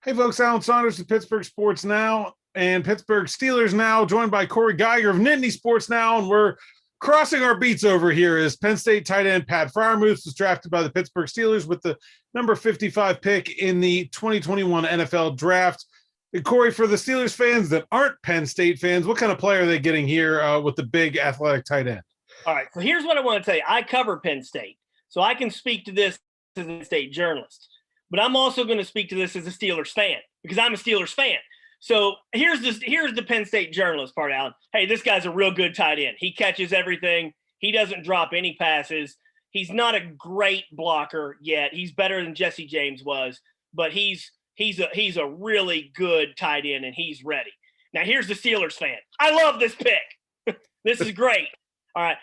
Hey, folks, Alan Saunders of Pittsburgh Sports Now and Pittsburgh Steelers Now, joined by Cory Geiger of Nittany Sports Now, and we're crossing our beats over here as Penn State tight end Pat Freiermuth was drafted by the Pittsburgh Steelers with the number 55 pick in the 2021 NFL Draft. And Cory, for the Steelers fans that aren't Penn State fans, what kind of player are they getting here with the big athletic tight end? All right, so here's what I want to tell you. I cover Penn State, so I can speak to this as a state journalist. But I'm also going to speak to this as a Steelers fan because I'm a Steelers fan. So here's the Penn State journalist part, Alan. Hey, this guy's a real good tight end. He catches everything. He doesn't drop any passes. He's not a great blocker yet. He's better than Jesse James was, but he's a really good tight end, and he's ready. Now, here's the Steelers fan. I love this pick. This is great. All right,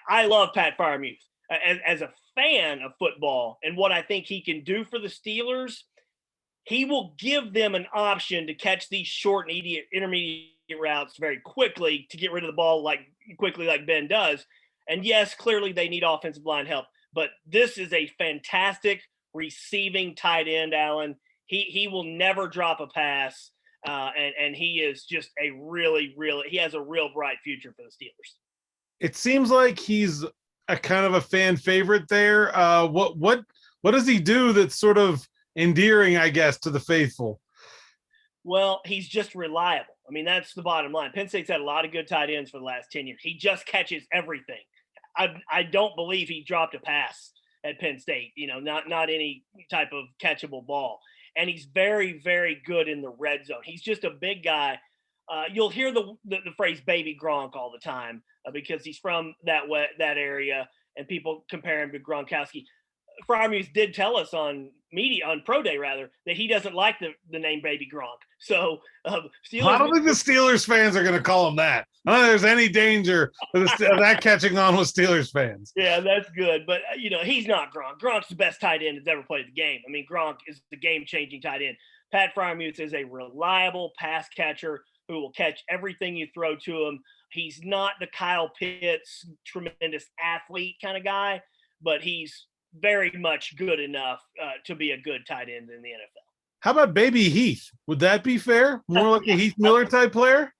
I love Pat Freiermuth. As a fan of football and what I think he can do for the Steelers, he will give them an option to catch these short and intermediate routes very quickly to get rid of the ball quickly like Ben does. And yes, clearly they need offensive line help, but this is a fantastic receiving tight end, Alan. He will never drop a pass, and he is just he has a real bright future for the Steelers. It seems like he's a kind of a fan favorite there. What does he do that's sort of endearing, I guess, to the faithful? Well, he's just reliable. I mean, that's the bottom line. Penn State's had a lot of good tight ends for the last 10 years. He just catches everything. I don't believe he dropped a pass at Penn State, not any type of catchable ball. And he's very, very good in the red zone. He's just a big guy. You'll hear the phrase baby Gronk all the time because he's from that area, and people compare him to Gronkowski. Freiermuth did tell us on Pro Day rather, that he doesn't like the name baby Gronk. So Steelers, I don't think the Steelers fans are going to call him that. I don't think there's any danger of that catching on with Steelers fans. Yeah, that's good. But, he's not Gronk. Gronk's the best tight end that's ever played the game. I mean, Gronk is the game-changing tight end. Pat Freiermuth is a reliable pass catcher who will catch everything you throw to him. He's not the Kyle Pitts tremendous athlete kind of guy, but he's very much good enough to be a good tight end in the NFL. How about baby Heath? Would that be fair? More like a Heath Miller type player?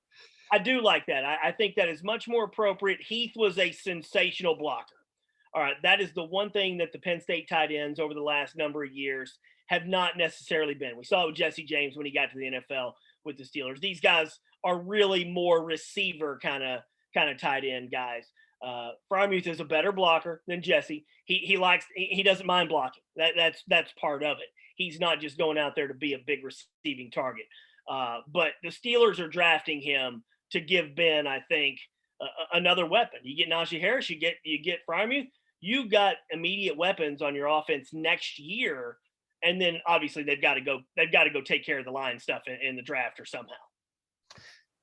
I do like that. I think that is much more appropriate. Heath was a sensational blocker. All right, that is the one thing that the Penn State tight ends over the last number of years have not necessarily been. We saw it with Jesse James when he got to the NFL with the Steelers. These guys are really more receiver kind of tight end guys. Freiermuth is a better blocker than Jesse. He doesn't mind blocking. That's part of it. He's not just going out there to be a big receiving target. But the Steelers are drafting him to give Ben, I think, another weapon. You get Najee Harris, you get Freiermuth. You've got immediate weapons on your offense next year, and then obviously they've got to go take care of the line stuff in the draft or somehow.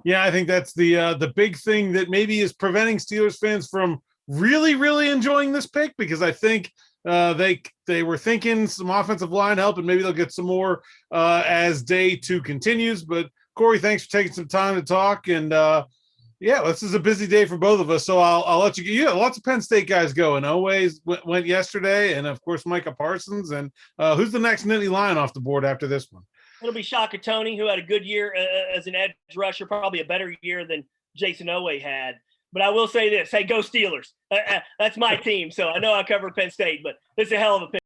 Yeah, I think that's the big thing that maybe is preventing Steelers fans from really, really enjoying this pick, because I think they were thinking some offensive line help, and maybe they'll get some more as day two continues. But Cory, thanks for taking some time to talk. And this is a busy day for both of us, so I'll let you get. Yeah, lots of Penn State guys going. Always went yesterday, and of course Micah Parsons. And who's the next Nittany Lion off the board after this one? It'll be Shaka Toney, who had a good year as an edge rusher, probably a better year than Jason Oweh had. But I will say this: hey, go Steelers! That's my team. So I know I cover Penn State, but this is a hell of a pick.